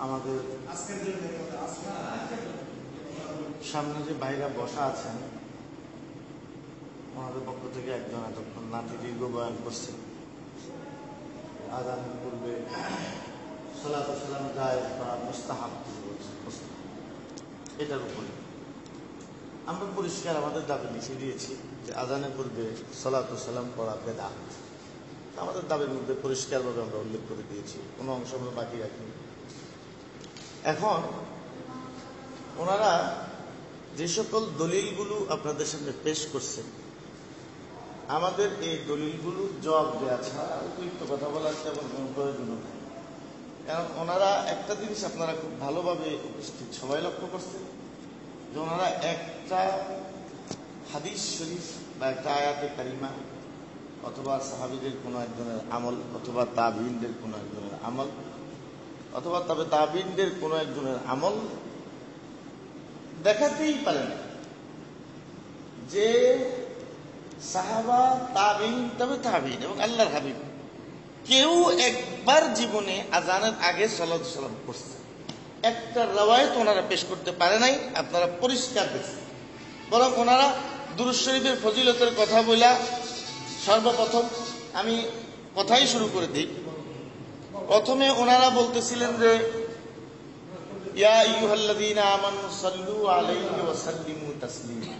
আমাদের সামনে যে ভাইরা বসা আছেন ওনাদের পক্ষ থেকে একজন এতক্ষণ নাতি দীর্ঘ বয়ান করছেন। আযানের পূর্বে সালাতু সালাম জায়েজ বা মুস্তাহাব এটার উপরে আমরা পরিষ্কার আমাদের দাবি লিখে দিয়েছি যে আযানের পূর্বে সালাতু সালাম পড়া বেদাত। আমাদের দাবির মধ্যে পরিষ্কারভাবে আমরা উল্লেখ করে দিয়েছি, কোনো অংশ আমরা বাকি রাখিনি। এখন ওনারা যে সকল দলিলগুলো আপনাদের সামনে পেশ করছেন, আমাদের এই দলিলগুলো জবাব দেওয়া ছাড়া উপযুক্ত কথা বলার তেমন কোনো প্রয়োজন নেই। কারণ ওনারা একটা জিনিস আপনারা খুব ভালোভাবে উপস্থিত সবাই লক্ষ্য করছেন যে ওনারা একটা হাদিস শরীফ বা একটা আয়াতে কারিমা অথবা সাহাবীদের কোনো একজনের আমল অথবা তাবিঈনদের কোনো একজনের আমল অথবা তবে তাবিঈনদের কোনো একজনের আমল দেখাতেই পারে না যে সাহাবা তাবিঈন তবে তাবিঈন এবং আল্লাহর হাবিব কেউ একবার জীবনে আযানের আগে সালাতু সালাম করছে, একটা রওয়ায়াত ওনারা পেশ করতে পারে নাই। আপনারা পরিষ্কার দেখছেন। বরং ওনারা দুরূদ শরীফের ফজিলতের কথা বলা সর্বপ্রথম আমি কথাই শুরু করে দিই। প্রথমে ওনারা বলতেছিলেন যে ইয়া আইয়ুহাল্লাযীনা আমানু সাল্লু আলাইহি ওয়া সাল্লিমু তাসলিমা।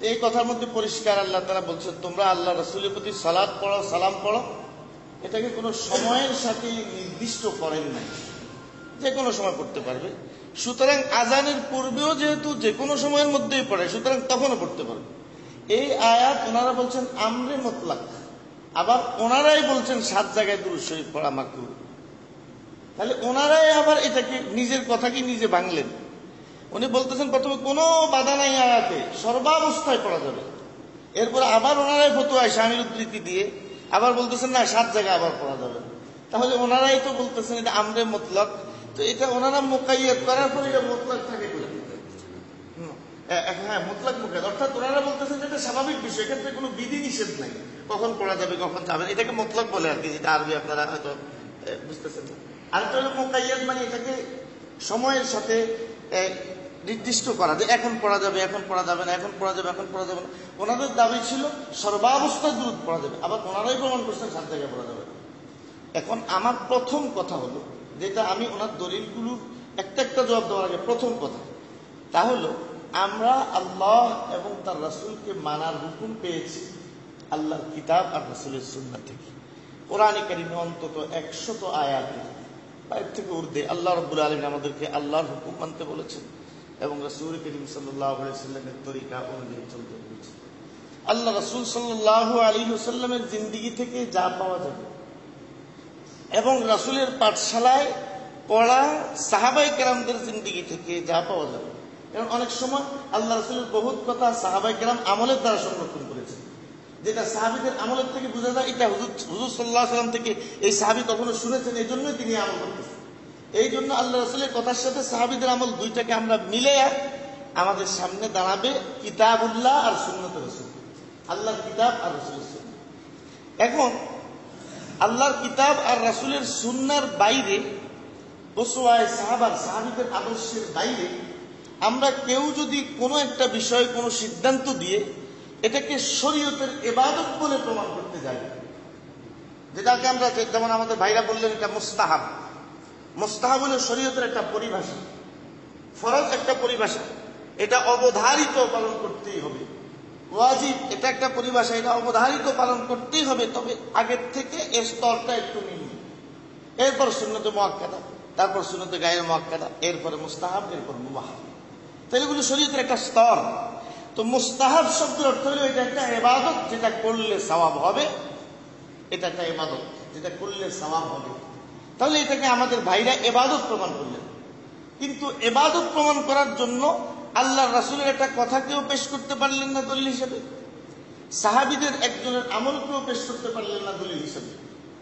এই কথার মধ্যে পরিষ্কার আল্লাহ তাআলা বলছেন তোমরা আল্লাহ রাসূলের প্রতি সালাত পড়ো, সালাম পড়ো। এটাকে কোনো সময়ের সাথে নির্দিষ্ট করেন নাই, যে কোনো সময় পড়তে পারবে। সুতরাং আযানের পূর্বেও যেহেতু যে কোনো সময়ের মধ্যেই পড়ে, সুতরাং তখনও পড়তে পারবে। এই আয়াত ওনারা বলছেন আমরে মুতলাক। আবার ওনারাই বলছেন 7 জায়গায় দুরূদ শরীফ পড়া মাকরুহ। তাহলে ওনারাই আবার এটাকে নিজের কথা কি নিজে ভাঙলেন। উনি বলতেছেন প্রথমে কোনো বাধা নাই আয়াতে, সর্বাবস্থায় পড়া যাবে। এরপর আবার ওনারাই ফতোয়া শামিল উদ্ধৃতি দিয়ে আবার বলতেছেন না 7 জায়গায় আবার পড়া যাবে। তাহলে ওনারাই তো বলতেছেন এটা আমরে মুতলাক। তো এটা ওনারা মুকাইয়াদ করার পর এটা মুতলাক থাকে বলে। হ্যাঁ, মুতলাক মুকাইয়াদ অর্থাৎ ওনারা বলতেছেন এটা স্বাভাবিক বিষয়, এক্ষেত্রে কোনো বিধি নিষেধ নাই, কখন পড়া যাবে কখন যাবে এটাকে মুতলাক বলে আর কি, যেটা আরবি আপনারা হয়তো বুঝতেছেন। আরেকটা হলো মুকাইয়াদ, মানে এটাকে সময়ের সাথে নির্দিষ্ট করা যে এখন পড়া যাবে, এখন পড়া যাবে না, এখন পড়া যাবে, এখন পড়া যাবে না। ওনাদের দাবি ছিল সর্বাবস্থায় দুরূদ পড়া যাবে। আবার ওনারাই প্রমাণ করছেন 7 জায়গায় পড়া যাবে। এখন আমার প্রথম কথা হলো, যেটা আমি ওনার দলিলগুলো একটা একটা জবাব দেওয়ার আগে প্রথম কথা তা হলো, আমরা আল্লাহ এবং তার রাসূলকে মানার হুকুম পেয়েছি আল্লাহর কিতাব আর রাসূলের সুন্নাহ থেকে। কোরআনে কারিমে অন্তত 100 আয়াতে বা এর থেকে ঊর্ধ্বে আল্লাহ রাব্বুল আলামিন আমাদেরকে আল্লাহর হুকুম মানতে বলেছেন এবং রাসূল করিম সাল্লাল্লাহু আলাইহি ওয়াসাল্লামের তরিকা অনুযায়ী চলতে বলেছেন। আল্লাহ রাসূল সাল্লাল্লাহু আলাইহি ওয়াসাল্লামের জিন্দেগি থেকে যা পাওয়া যাবে এবং রাসূলের পাঠশালায় পড়া সাহাবায়ে কেরামদের জিন্দেগি থেকে যা পাওয়া যাবে। কারণ অনেক সময় আল্লাহ রাসূলের বহুত কথা সাহাবায়ে কেরাম আমলের দ্বারা সংরক্ষণ করেছেন, যেটা সাহাবীদের আমলের থেকে বোঝা যায় এটা হুজুর সাল্লাল্লাহু আলাইহি ওয়াসাল্লাম থেকে এই সাহাবী কখনো শুনেছেন, এই জন্যই তিনি আমল করতেছেন। এই জন্য আল্লাহ রাসূলের কথার সাথে সাহাবীদের আমল দুইটাকে আমরা মিলে আমাদের সামনে দাঁড়াবে কিতাবুল্লাহ আর সুন্নাত রাসূল, আল্লাহর কিতাব আর রাসূলের সুন্নাহ। এখন আল্লাহর কিতাব আর রাসূলের সুন্নাহর বাইরে, উসওয়ায়ে সাহাবীদের আদর্শের বাইরে আমরা কেউ যদি কোনো একটা বিষয় কোনো সিদ্ধান্ত দিয়ে এটাকে শরীয়তের ইবাদত বলে প্রমাণ করতে যাই, যেটাকে আমরা যেমন আমাদের ভাইরা বললেন এটা মুস্তাহাব। মুস্তাহাব হলো শরীয়তের একটা পরিভাষা, ফরজ একটা পরিভাষা, এটা অবধারিত পালন করতেই হবে। ওয়াজিব এটা একটা পরিভাষা, এটা অবধারিত পালন করতেই হবে, তবে আগের থেকে এর স্তরটা একটু নিম্ন। এরপর সুন্নতে মুআক্কাদা, তারপর সুন্নতে গায়রে মুআক্কাদা, এরপরে মুস্তাহাব, এরপর মুবাহ। তাহলে এগুলো শরীয়তের একটা স্তর। তো মুস্তাহাব শব্দের অর্থ হলো এটা একটা ইবাদত, যেটা করলে সওয়াব হবে। এটা একটা ইবাদত যেটা করলে সওয়াব হবে। তাহলে এটাকে আমাদের ভাইরা ইবাদত প্রমাণ করলেন। কিন্তু ইবাদত প্রমাণ করার জন্য আল্লাহর রাসূলের একটা কথাকেও পেশ করতে পারলেন না দলিল হিসেবে, সাহাবীদের একজনের আমলকেও পেশ করতে পারলেন না দলিল হিসেবে।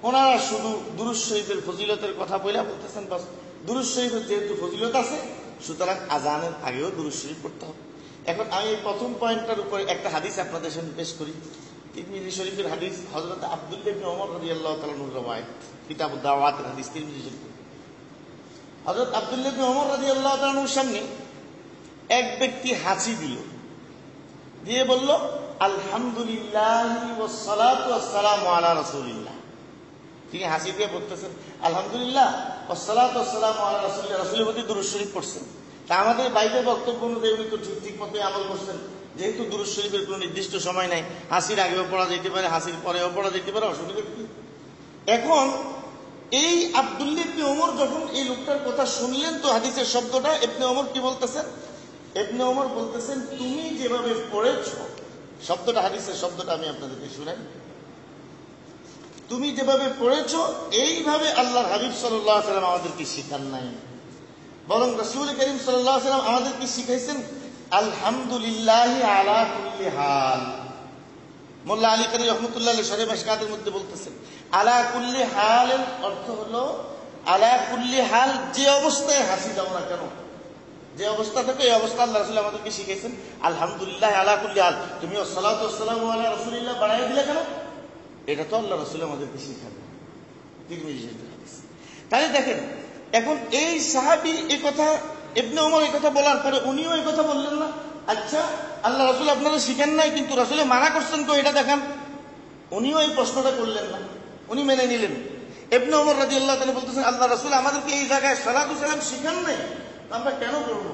ওনারা শুধু দুরূদ শরীফের ফজিলতের কথা বলতেছেন, বাস দুরূদ শরীফের যেহেতু ফজিলত আছে সুতরাং আযানের আগেও দুরূদ শরীফ পড়তে হবে। এখন আমি এই প্রথম পয়েন্টটার উপরে একটা হাদিস আপনাদের সামনে পেশ করি। তিরমিজি শরীফের হাদিস, হযরত আব্দুল্লাহ ইবনে ওমর রাদিয়াল্লাহু তাআলা আনহুর রওয়ায়াত, কিতাব দাওয়াতের হাদিস, তিরমিজি শরীফ। হযরত আব্দুল্লাহ ইবনে ওমর রাদিয়াল্লাহু তাআলা আনহুর সামনে এক ব্যক্তি হাসি দিল, দিয়ে বলল, আলহামদুলিল্লাহি ওয়াস সালাতু ওয়াস সালামু আলা রাসূলিল্লাহ। তিনি হাসি দিয়ে বলতেছেন, আলহামদুলিল্লাহ ওয়াস সালাতু ওয়াস সালামু আলা রাসূলিল্লাহ, রাসূলের প্রতি দুরূদ শরীফ পড়ছেন। তা আমাদের বাইরের বক্তব্য অনুযায়ী উনি তো ঠিক মতো আমল করছেন, যেহেতু দুরূদ শরীফের কোনো নির্দিষ্ট সময় নাই, হাসির আগেও পড়া যেতে পারে, হাসির পরেও পড়া যেতে পারে, অসুবিধা কি? এখন এই আব্দুল্লাহ ইবনে ওমর যখন এই লোকটার কথা শুনলেন, তো হাদিসের শব্দটা ইবনে ওমর কি বলতেছেন? ইবনে ওমর বলতেছেন, তুমি যেভাবে পড়েছো, শব্দটা হাদিসের শব্দটা আমি আপনাদেরকে শুনাই, তুমি যেভাবে পড়েছো এইভাবে আল্লাহর হাবিব সাল্লাল্লাহু আলাইহি ওয়াসাল্লাম আমাদেরকে শিখান নাই, বরং রাসূল করিম সাল্লাল্লাহু আলাইহি ওয়াসাল্লাম আমাদেরকে শিখাইছেন আলহামদুলিল্লাহি আলা কুল্লি হাল। মোল্লা আলী কারি রহমতুল্লাহ আলাইহি শরীফ আশকাতের মধ্যে বলতেছেন, আলা কুল্লি হালের অর্থ হলো আলা কুল্লি হাল, যে অবস্থায় হাসি দাও না কেন, যে অবস্থা থেকে এই অবস্থা আল্লাহ রাসূল আমাদেরকে শিখাইছেন আলহামদুলিল্লাহ আলা কুল্লি হাল। তুমি আসসালাতু ওয়াসসালামু আলা রাসূলিল্লাহ বাড়াই দিলে কেন? এটা তো আল্লাহ রাসূল আমাদেরকে শিখাবেন। তিরমিজি শরীফের হাদিস। তাহলে দেখেন, এখন এই সাহাবী এই কথা, ইবনে ওমর এই কথা বলার পরে উনিও এই কথা বললেন না, আচ্ছা আল্লাহ রাসূল আপনারা শিখেন নাই, কিন্তু রাসূলে মানা করছেন তো, এটা দেখান। উনিও এই প্রশ্নটা করলেন না, উনি মেনে নিলেন। ইবনে ওমর রাদিয়াল্লাহু তাআলা বলতেছেন, আল্লাহ রাসূল আমাদেরকে এই জায়গায় সালাতু সালাম শিখান নাই, আমরা কেন করব?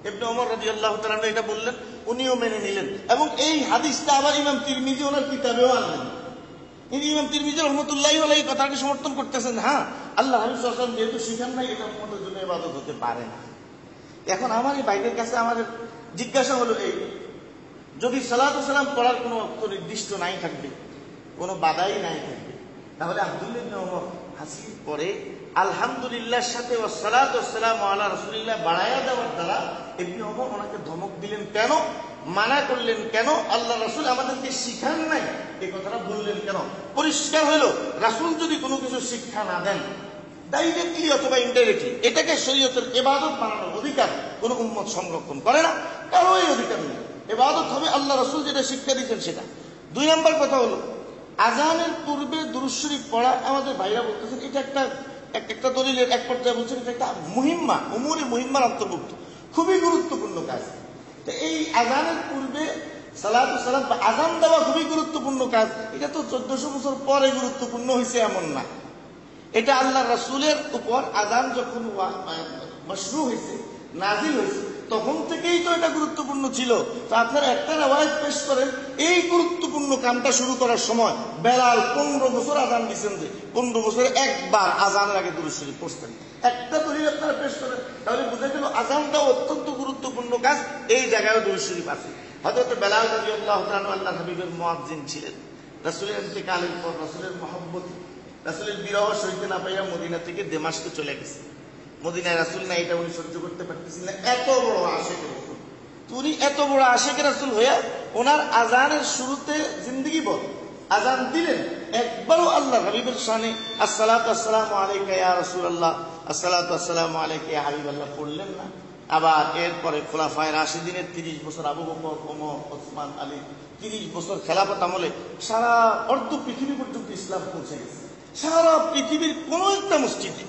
ইবনে ওমর রাদিয়াল্লাহু তাআলা এটা বললেন, উনিও মেনে নিলেন, এবং এই হাদিসটা আবার ইমাম তিরমিজি ওনার কিতাবেও আনলেন। ইমাম তিরমিজি রাহমাতুল্লাহি আলাইহি কথাকে সমর্থন করতেছেন, হ্যাঁ আল্লাহ হাবিব সাল্লাল্লাহু আলাইহি ওয়াসাল্লাম যেহেতু শিখান নাই, এটা উম্মতের জন্য ইবাদত হতে পারে না। এখন আমার এই ভাইদের কাছে আমাদের জিজ্ঞাসা হলো, এই যদি সালাতু সালাম পড়ার কোনো অর্থ নির্দিষ্ট নাই থাকবে, কোনো বাধাই নাই থাকবে, তাহলে আব্দুল্লাহ ইবনে ওমর হাসির পরে আলহামদুলিল্লাহর সাথে ওয়াসসালাতু ওয়াসসালামু আলা রাসূলিল্লাহ বাড়ায়া দেওয়ার দ্বারা ইবনে ওমর ওনাকে ধমক দিলেন কেন, মানা করলেন কেন, আল্লাহ রাসূল আমাদেরকে শিখান নাই এই কথাটা বললেন কেন? পরিষ্কার হলো, রাসূল যদি কোনো কিছু শিক্ষা না দেন, ডাইরেক্টলি অথবা ইনডাইরেক্টলি, এটাকে শরীয়তের ইবাদত বানানোর অধিকার কোন উম্মত সংরক্ষণ করে না, কারো এই অধিকার নেই। ইবাদত হবে আল্লাহ রাসূল যেটা শিক্ষা দিয়েছেন সেটা। 2 নম্বর কথা হলো, আজানের পূর্বে দুরূদ শরীফ পড়া, আমাদের ভাইরা বলতেছেন এটা একটা দলিলের এক পর্যায়ে বলছেন এটা একটা মুহিম্মা, উমুরে মুহিম্মার অন্তর্ভুক্ত, খুবই গুরুত্বপূর্ণ কাজ। তো এই আজানের পূর্বে সালাতু সালাম বা আজান দেওয়া খুবই গুরুত্বপূর্ণ কাজ। এটা তো 1400 বছর পরে গুরুত্বপূর্ণ হয়েছে এমন না, এটা আল্লাহ রাসূলের উপর আজান যখন মাশরু হয়েছে, নাজিল হয়েছে, তখন থেকেই তো এটা গুরুত্বপূর্ণ ছিল। তো আপনারা একটা রিওয়ায়াত পেশ করেন, এই গুরুত্বপূর্ণ কামটা শুরু করার সময় বেলাল 15 বছর আজান দিচ্ছেন, যে 15 বছরে একবার আজানের আগে দুরূদ শরীফ পড়তেন। একটা দলিল আপনারা পেশ করেন, তাহলে বুঝা গেল আজানটাও অত্যন্ত গুরুত্বপূর্ণ কাজ, এই জায়গায় দুরূদ শরীফ আছে। হযরত বেলাল রাদিয়াল্লাহু তাআলা আল্লাহর হাবিবের মুয়াজ্জিন ছিলেন। রাসূলের ইন্তেকালের পর রাসূলের মহব্বতে, রাসূলের বিরহ সইতে না পাইয়া মদিনা থেকে দামেস্কে চলে গেছে। মদিনায় রাসূল না, এটা উনি সহ্য করতে পারতেছিলেন না, এত বড় আশিক রাসূল। উনি এত বড় আশিক রাসূল হইয়া ওনার আজানের শুরুতে জিন্দেগি ভর আজান দিলেন, একবারও আল্লাহ হাবিবের শানে আসসালাতু আসসালামু আলাইকা ইয়া রাসূলুল্লাহ, আসসালাতু আসসালামু আলাইকা ইয়া হাবিবাল্লাহ পড়লেন না। আবার এরপরে খোলাফায়ে রাশিদিনের 30 বছর, আবু বকর, ওমর, ওসমান, আলী, 30 বছর খেলাফত আমলে সারা অর্ধ পৃথিবী পর্যন্ত ইসলাম পৌঁছে গেছে। সারা পৃথিবীর কোন একটা মসজিদে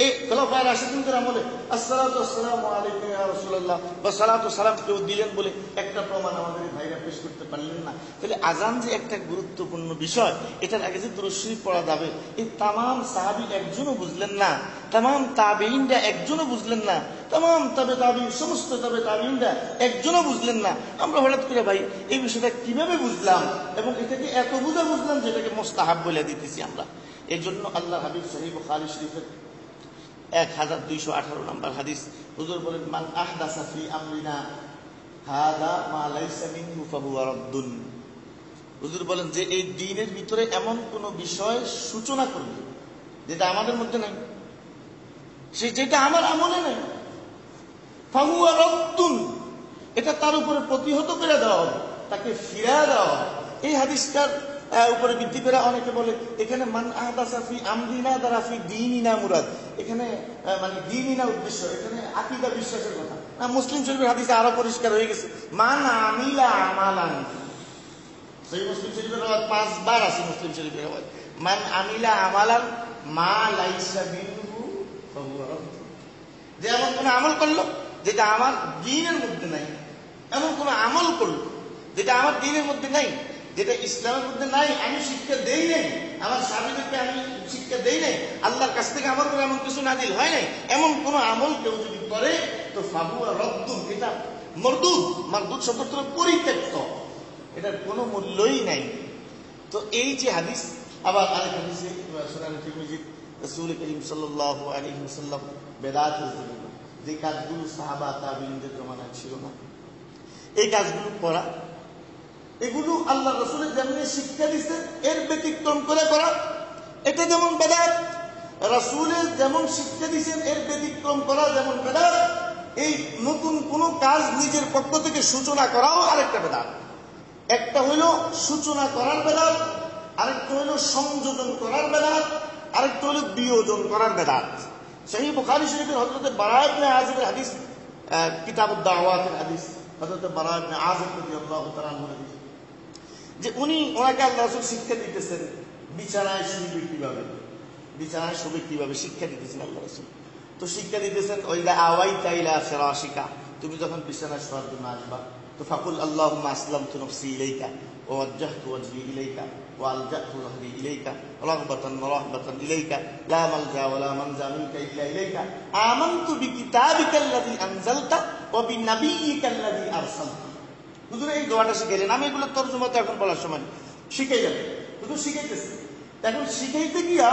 এই খোলাফায়ে রাশিদিনদের আমলে আসসালাতু আসসালামু আলাইকা ইয়া রাসূলুল্লাহ বা সালাতু সালাম কেউ দিলেন বলে একটা প্রমাণ আমাদের ভাইরা পেশ করতে পারলেন না। তাহলে আজান যে একটা গুরুত্বপূর্ণ বিষয়, এটার আগে যে দুরূদ শরীফ পড়া যাবে, এই তামাম সাহাবী একজনও বুঝলেন না, তামাম তাবেঈনরা একজনও বুঝলেন না, তামাম তাবে তাবেঈন, সমস্ত তাবে তাবেঈনরা একজনও বুঝলেন না। আমরা হঠাৎ করে ভাই এই বিষয়টা কিভাবে বুঝলাম, এবং এটাকে এত বুঝা বুঝলাম যেটাকে মুস্তাহাব বলে দিতেছি আমরা। এই জন্য আল্লাহ হাবিব সহিহ বুখারী শরীফের 1218 নম্বর হাদিস, হুজুর বলেন, মান আহদাসা ফি আমরিনা হাদা মা লাইসা মিনহু ফাহুয়া রাদ্দুন। হুজুর বলেন যে এই দ্বীনের ভিতরে এমন কোন বিষয় সূচনা করবে যেটা আমাদের মধ্যে নাই, যেটা আমার আমলে নাই, ফাহুয়া রাদ্দুন, এটা তার উপরে প্রতিহত করে দেওয়া হবে, তাকে ফিরিয়ে দেওয়া হবে। এই হাদিসটার উপরে ভিত্তি করে অনেকে বলে এখানে মান আহদাসা ফি আমরিনা দ্বারা ফি দীনিনা মুরাদ, এখানে মানে দীনিনা উদ্দেশ্য, এখানে আকীদা বিশ্বাসের কথা না। মুসলিম শরীফের হাদিসে আরো পরিষ্কার হয়ে গেছে, মান আমিলা আমালান, সহিহ মুসলিম শরীফের রওয়ায়াত 5 বার আছে। মুসলিম শরীফের রওয়ায়াত, মান আমিলা আমালান মা লাইসা মিনহু ফাহুয়া রাদ্দ। যে এমন কোন আমল করলো যেটা আমার দ্বীনের মধ্যে নাই, এমন কোন আমল করলো যেটা আমার দ্বীনের মধ্যে নাই, যেটা ইসলামের মধ্যে নাই, আমি শিক্ষা দেই নাই, আমার স্বামীদেরকে আমি শিক্ষা দেই নাই, আল্লাহর কাছ থেকে আমার উপর এমন কিছু নাজিল হয় নাই, এমন কোন আমল কেউ যদি করে তো ফাহুয়া রাদ্দুন, এটা মরদুদ। মারদুদ শব্দটা হলো পরিত্যক্ত, এটার কোনো মূল্যই নাই। তো এই যে হাদিস, আবার আরেক হাদিসে সুনানে তিরমিজি রাসূল করিম সাল্লাল্লাহু আলাইহি ওয়াসাল্লাম বেদাতের জন্য যে কাজগুলো সাহাবা তাবেঈনদের জমানায় ছিল না, এই কাজগুলো করা, এগুলো আল্লাহ রাসূলের যেমন শিক্ষা দিয়েছেন এর ব্যতিক্রম করে করা, এটা যেমন বেদাত। রাসূলের যেমন শিক্ষা দিয়েছেন এর ব্যতিক্রম করা যেমন বেদাত, এই নতুন কোন কাজ নিজের পক্ষ থেকে সূচনা করাও আরেকটা বেদাত। একটা হইল সূচনা করার বেদাত, আরেকটা হইল সংযোজন করার বেদাত, আরেকটা হইল বিয়োজন করার বেদাত। সহিহ বুখারী শরীফের হযরত বারা ইবনে আযিবের হাদিস, কিতাবুদ দাওয়াতের হাদিস, হযরত বারা ইবনে আযিব রাদিয়াল্লাহু তাআলা আনহু হাদিস, যে ওনাকে আল্লাহ রাসূল শিক্ষা দিতেছেন বিছানায় শুবে কিভাবে, বিছানায় শুবে কিভাবে শিক্ষা দিতেছেন আল্লাহ রাসূল। তো শিক্ষা দিতেছেন ওইদা আওয়াইতা ইলা ফিরাশিকা, তুমি যখন বিছানায় শোয়ার জন্য আসবা তো ফাকুল আল্লাহুম্মা আসলামতু নাফসি ইলাইকা ওয়া ওয়াজ্জাহতু ওয়াজহি ইলাইকা ওয়া আলজাতু যাহরি ইলাইকা রাগবাতান ওয়া রাহবাতান ইলাইকা লা মালজা ওয়া লা মানজা মিনকা ইল্লা ইলাইকা আমানতু বিকিতাবিকাল্লাযী আনজালতা ওয়া বিনাবিয়্যিকাল্লাযী আরসালতা। হুজুর এই দোয়াটা শিখাইলেন, আমি এগুলো তরজমা তো এখন বলার সময় শিখাই যাবে, হুজুর শিখাইতেছে। এখন শিখাইতে গিয়া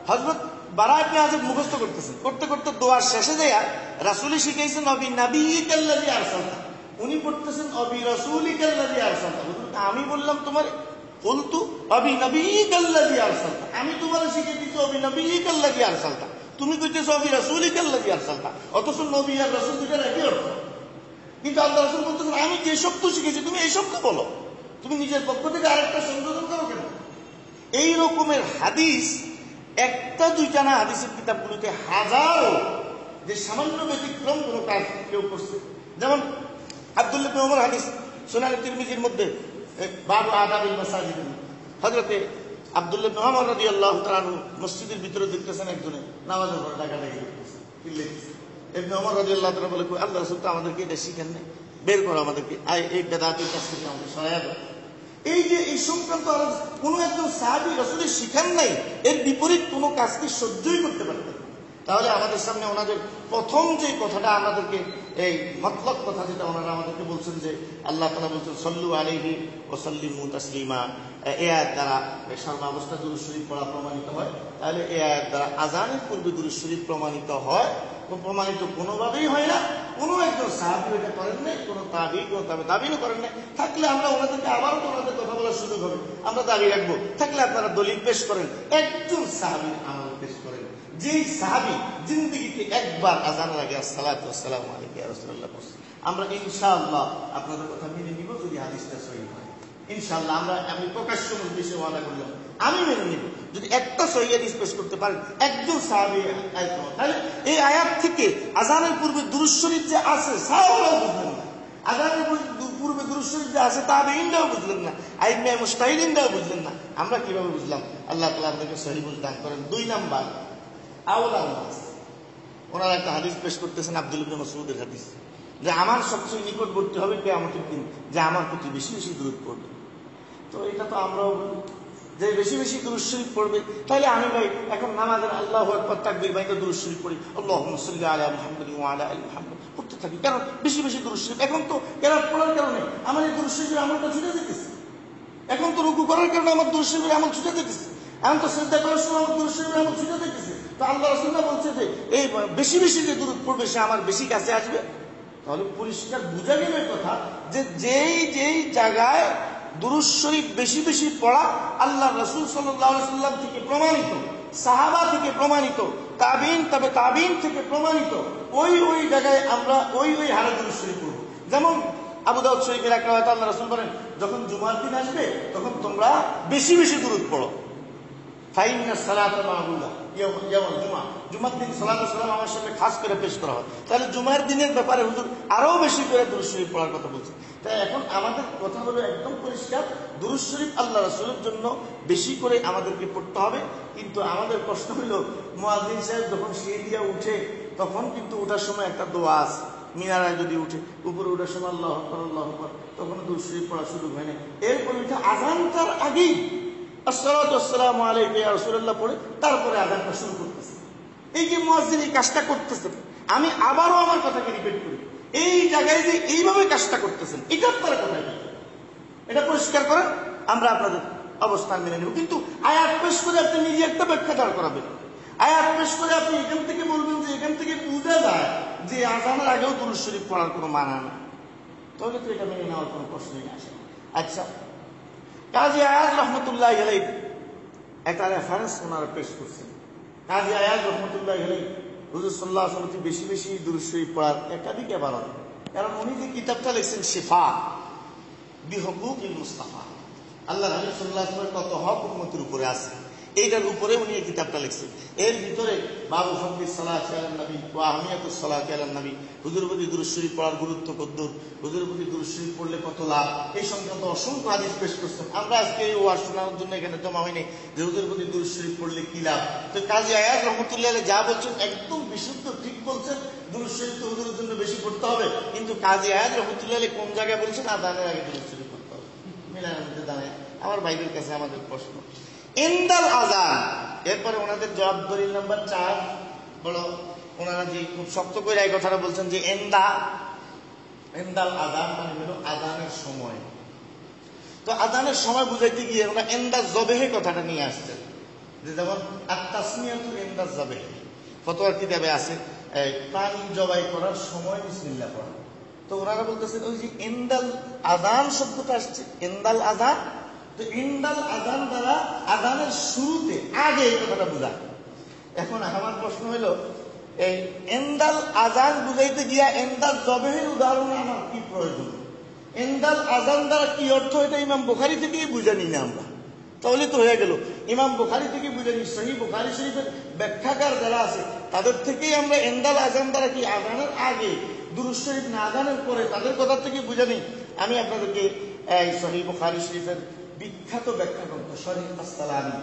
হযরত বারা ইবনে আযিব মুখস্থ করতেছেন, করতে করতে দোয়ার শেষে যায়া রাসূলই শিখাইছেন নবী নাবিয়্যিকাল্লাযী আরসালতা, উনি পড়তেছেন অবি রাসূলিকাল্লাযী আরসালতা। আমি বললাম তোমার কুলতু অবি নবিয়্যিকাল্লাযী আরসালতা, আমি তোমার শিখিয়ে দিচ্ছি অবি নবিয়্যিকাল্লাযী আরসালতা, তুমি কইতেছো অবি রাসূলিকাল্লাযী আরসালতা, অথচ নবী আর রাসূল দুইটার একই অর্থ। কিন্তু আল্লাহ রাসূল বলতেছেন আমি যে শব্দ শিখেছি তুমি এই শব্দ বলো, তুমি নিজের পক্ষ থেকে আরেকটা সংযোজন করো কেন? এই রকমের হাদিস একটা দুইটা না, হাদিসের কিতাবগুলোতে হাজারো, যে সামান্য ব্যতিক্রম কোন কাজ কেউ করছে। যেমন আব্দুল্লাহ ইবনে ওমর হাদিস সুনানে তিরমিজির মধ্যে বাবু আদাবিল মাসাজিদ, হযরতে আব্দুল্লাহ ইবনে ওমর রাদিয়াল্লাহু তাআলা মসজিদের ভিতরে দেখতেছেন একজনে নামাজের পর ডাকাডাকি করতেছে, ইবনে ওমর রাদিয়াল্লাহু তাআলা বলে আল্লাহ রাসূল তো আমাদেরকে এটা শিখান নাই, বের করো আমাদেরকে, এই বেদাতের কাছ থেকে আমাদের সহায়তা করো। এই যে এই সংক্রান্ত কোন একজন সাহাবী রাসূলের শিখান নাই, এর বিপরীত কোন কাজকে সহ্যই করতে পারতেন। তাহলে আমাদের সামনে ওনাদের প্রথম যে কথাটা আমাদেরকে, এই মতলব কথা যেটা ওনারা আমাদেরকে বলছেন যে আল্লাহ তাআলা বলছেন সল্লু আলাইহি ওয়া সাল্লিমু তাসলিমা, এই আয়াত দ্বারা সর্বাবস্থা দুরূদ শরীফ পড়া প্রমাণিত হয়। তাহলে এই আয়াত দ্বারা আযানের পূর্বে দুরূদ শরীফ প্রমাণিত হয়, প্রমাণিত কোনোভাবেই হয় না। কোনো একজন সাহাবী এটা করেন নাই, কোনো তাবী, কোনো তাবেঈনও করেন নাই। থাকলে আমরা ওনাদেরকে আবারও তো ওনাদের কথা বলার সুযোগ হবে, আমরা দাবি রাখবো। থাকলে আপনারা দলিল পেশ করেন, একজন সাহাবীর আমল পেশ করেন, যেই সাহাবী জিন্দেগিতে একবার আযানের আগে আসসালাতু ওয়াসসালামু আলাইকা ইয়া রাসূলুল্লাহ বলছেন। আমরা ইনশাআল্লাহ আপনাদের কথা মেনে নিব যদি হাদিসটা সহিহ হয়। ইনশাআল্লাহ আমি প্রকাশ্য উদ্দেশ্যে ওয়াদা করলাম, আমি মেনে নিব যদি একটা সহিহ হাদিস পেশ করতে পারেন একজন সাহাবী। তাহলে এই আয়াত থেকে আযানের পূর্বে দুরূদ শরীফ যে আছে সাহাবারাও বুঝলেন না, আযানের পূর্বে দুরূদ শরীফ যে আছে তাবেঈনরাও বুঝলেন না, আইম্মায়ে মুজতাহিদিনরাও বুঝলেন না, আমরা কিভাবে বুঝলাম? আল্লাহ তাআলা আমাদেরকে সহিহ বুঝ দান করেন। 2 নাম্বার আওলা নাস, ওনারা একটা হাদিস পেশ করতেছেন আব্দুল্লাহ ইবনে মাসউদের হাদিস, যে আমার সবচেয়ে নিকটবর্তী হবে কিয়ামতের দিন যে আমার প্রতি বেশি বেশি দুরূদ পড়বে। তো এটা তো আমরাও বলি যে বেশি বেশি দুরূদ শরীফ পড়বে। তাহলে আমি ভাই এখন নামাজের আল্লাহু আকবার তাকবীর বাইরে দুরূদ শরীফ পড়ি, আল্লাহুম্মা সাল্লি আলা মুহাম্মাদ ওয়া আলা আলি মুহাম্মাদ পড়তে থাকি, কারণ বেশি বেশি দুরূদ শরীফ। এখন তো কেরাত পড়ার কারণে আমার এই দুরূদ শরীফের আমলটা ছুটে যেতেছে, এখন তো রুকু করার কারণে আমার দুরূদ শরীফের আমল ছুটে যেতেছে, এখন তো সিজদা করার সময় আমার দুরূদ শরীফের আমল ছুটে যেতেছে। তো আল্লাহ রাসূল বলছে যে এই বেশি বেশি যে দুরূদ পড়বে সে আমার বেশি কাছে আসবে। তাহলে পরিষ্কার বোঝা গেল কথা যে যেই জায়গায় দুরূদ শরীফ বেশি বেশি পড়া আল্লাহ রাসূল সাল্লাল্লাহু আলাইহি ওয়াসাল্লাম থেকে প্রমাণিত, সাহাবা থেকে প্রমাণিত, তাবেঈন তবে তাবেঈন থেকে প্রমাণিত, ওই জায়গায় আমরা ওই হারে দুরূদ শরীফ পড়ব। যেমন আবু দাউদ শরীফের একটা আল্লাহ রাসূল বলেন যখন জুমার দিন আসবে তখন তোমরা বেশি বেশি দুরূদ পড়ো। ফাইন্না সালাতা মা'মুলা ইয়াউমুল জুমআহ, জুমার দিন সালাত সালাম আমার সামনে খাস করে পেশ করা হয়। তাহলে জুমার দিনের ব্যাপারে হুজুর আরো বেশি করে দুরূদ শরীফ পড়ার কথা বলছেন। তাই এখন আমাদের কথা হলো একদম পরিষ্কার, দুরূদ শরীফ আল্লাহ রাসূলের জন্য বেশি করে আমাদেরকে পড়তে হবে। কিন্তু আমাদের প্রশ্ন হলো, মুয়াজ্জিন সাহেব যখন সিঁড়ি দিয়ে উঠে তখন কিন্তু ওঠার সময় একটা দোয়া আছে। মিনারায় যদি উঠে, উপরে ওঠার সময় আল্লাহু আকবার আল্লাহু আকবার, তখন দুরূদ শরীফ পড়া শুরু হয় না। এরপর ওইটা আযানটার আগেই আসসালাতু ওয়াসসালামু আলাইকা ইয়া রাসূলুল্লাহ পড়ে তারপরে আযানটা শুরু করতেছে। এই যে মুয়াজ্জিন এই কাজটা করতেছেন, আমি আবারও আমার কথাকে রিপিট করি, এই জায়গায় যে এইভাবে কাজটা করতেছেন, এটা আপনারা কোথায় পেলেন? এটা পরিষ্কার করেন, আমরা আপনাদের অবস্থান মেনে নেব। কিন্তু আয়াত পেশ করে আপনি নিজে একটা ব্যাখ্যা দাঁড় করাবেন। আয়াত পেশ করে আপনি এখান থেকে বলবেন যে এখান থেকে বোঝা যায় যে আযানের আগেও দুরূদ শরীফ পড়ার কোনো মানা না, তাহলে তো এটা মেনে নেওয়ার কোনো প্রশ্নই আসে না। আচ্ছা, কাজী আয়াজ রহমতুল্লাহ আলাইহি একটা রেফারেন্স ওনারা পেশ করছেন। কাজী আয়াজ রহমতুল্লাহ আলাইহি হুজুর সাল্লাল্লাহু আলাইহি ওয়াসাল্লাম বেশি বেশি দুরূদ শরীফ পড়ার একাধিক ইবারত, কারণ উনি যে কিতাবটা লিখছেন শিফা বিহুকুকিল মুস্তাফা, আল্লাহ রাসূল সাল্লাল্লাহু আলাইহি ওয়াসাল্লামের কত হক উম্মতের উপরে আছে, এইটার উপরে উনি এই কিতাবটা লিখছেন। এর ভিতরে বাবু ফদলিস সালাতি আলান নবী ওয়া আহমিয়াতুস সালাতি আলান নবী, হুজুরের প্রতি দুরূদ শরীফ পড়ার গুরুত্ব কতদূর, হুজুরের প্রতি দুরূদ শরীফ পড়লে কত লাভ, এই সংক্রান্ত অসংখ্য হাদিস পেশ করছেন। আমরা আজকে এই ওয়াজ শোনার জন্য এখানে জমা হয়নি যে হুজুরের প্রতি দুরূদ শরীফ পড়লে কি লাভ। তো কাজী আয়াজ রহমতুল্লাহ আলাইহি যা বলছেন একদম বিশুদ্ধ ঠিক বলছেন, দুরূদ শরীফ তো হুজুরের জন্য বেশি পড়তে হবে। কিন্তু কাজী আয়াজ রহমতুল্লাহ আলাইহি কোন জায়গায় বলছেন আযানের আগে দুরূদ শরীফ পড়তে হবে, মিলানের মধ্যে দাঁড়ায় আমার ভাইদের কাছে আমাদের প্রশ্ন ইনদাল আযান। এরপরে ওনাদের জবাব দলিল নাম্বার 4 বলো, ওনারা যে খুব শক্ত করে এই কথাটা বলছেন যে এন্দাল আযান মানে হলো আযানের সময়। তো আযানের সময় বুঝাইতে গিয়ে ওরা এন্দা জবেহে কথাটা নিয়ে আসছেন, যে যেমন আত-তাসমিয়াতু ইনদা জবেহ, ফতোয়ার কিতাবে আছে প্রাণী জবাই করার সময় বিসমিল্লাহ পড়া। তো ওনারা বলতেছেন ওই যে ইনদাল আযান শব্দটা আসছে, ইনদাল আযান, তো ইনদাল আযান দ্বারা আযানের শুরুতে আগে এই কথাটা বোঝায়। এখন আমার প্রশ্ন হলো, এই ইনদাল আযান বুঝাইতে গিয়া ইনদাল জবেহের উদাহরণ আমার কি প্রয়োজন? ইনদাল আযান দ্বারা কি অর্থ, এটা ইমাম বুখারী থেকেই বুঝে নিই না আমরা, তাহলে তো হয়ে গেল। ইমাম বুখারী থেকে বুঝে নিই, সহিহ বুখারী শরীফের ব্যাখ্যাকার যারা আছে তাদের থেকেই আমরা ইনদাল আযান দ্বারা কি আযানের আগে দুরূদ শরীফ না আযানের পরে, তাদের কথা থেকে বুঝে নিই। আমি আপনাদেরকে এই সহিহ বুখারী শরীফের বিখ্যাত ব্যাখ্যা গ্রন্থ শরীহ কাসতালানী,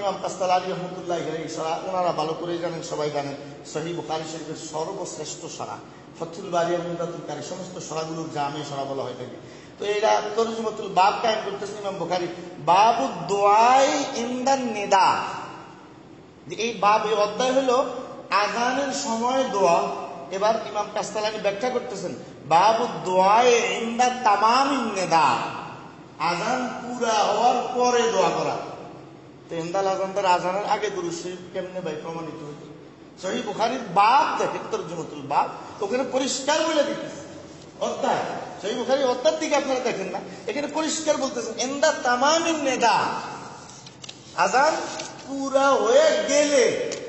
ইমাম কাসতালানী রহমতুল্লাহ আলাইহি সরা, ওনারা ভালো করে জানেন, সবাই জানেন সহিহ বুখারী শরীফের সর্বশ্রেষ্ঠ সরা, ফাতহুল বারী এবং উমদাতুল কারী, সমস্ত সরাগুলোর জামে সরা বলা হয় থাকে। তো এরা তরজুমাতুল বাব কায়েম করতেছেন ইমাম বুখারী, বাবু দুআই ইনদান নিদা, যে এই বাব, এই অধ্যায় হলো আযানের সময় দোয়া। এবার ইমাম কাসতালানী ব্যাখ্যা করতেছেন বাবু দুআই ইনদা তামামিন নিদা, আযান পুরা হওয়ার পরে দোয়া করা। তো ইনদাল আযান দ্বারা আযানের আগে দুরূদ শরীফ কেমনে ভাই প্রমাণিত হয়েছে? সহিহ বুখারীর বাব দেখেন, তরজুমাতুল বাব, ওখানে পরিষ্কার বলে দিতেছে অধ্যায়, সহিহ বুখারী অধ্যায়ের দিকে আপনারা দেখেন না, এখানে পরিষ্কার বলতেছেন ইনদা তামামিন নিদা, আযান পুরা হয়ে গেলে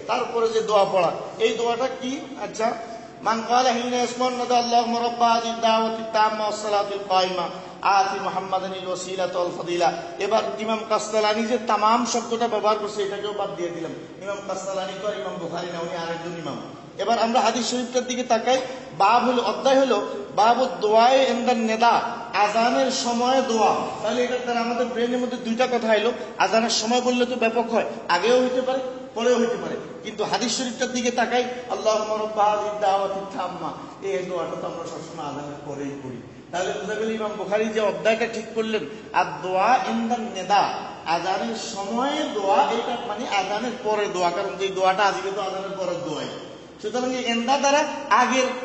তারপরে যে দোয়া পড়া, এই দোয়াটা কি? আচ্ছা, মান ক্বালা হিনা ইয়াসমাউন নাদা আল্লাহুম্মা রাব্বা হাযিহি দাওয়াতিত তাম্মা ওয়াস সালাতিল কায়িমা আতি মুহাম্মাদানিল ওয়াসিলাতা ওয়াল ফাদিলা। এবার ইমাম কাসতালানী যে তামাম শব্দটা ব্যবহার করছে এটাকেও বাদ দিয়ে দিলাম। ইমাম কাসতালানী তো ইমাম বুখারী না, উনি আরেকজন ইমাম। এবার আমরা হাদিস শরীফটার দিকে তাকাই, বাব হলো, অধ্যায় হলো বাবু দুআয়ে ইনদান নিদা, আযানের সময় দোয়া। তাহলে এটার দ্বারা আমাদের ব্রেনের মধ্যে দুইটা কথা এলো, আযানের সময় বললে তো ব্যাপক হয়, আগেও হইতে পারে পরেও হইতে পারে, কিন্তু হাদিস শরীফটার দিকে তাকাই আল্লাহুম্মা রাব্বা হাযিহি দাওয়াতিত তাম্মা, এই দোয়াটা তো আমরা সবসময় আযানের পরেই করি। তাহলে বুঝা গেল ইমাম বুখারী যে অধ্যায়টা ঠিক করলেন, আর দোয়া ইনদান নিদা, আযানের সময়ে দোয়া, এটা মানে আযানের পরে দোয়া, কারণ যে দোয়াটা আজকে তো আযানের পরের দোয়াই, সুতরাং এই ইনদা দ্বারা আগের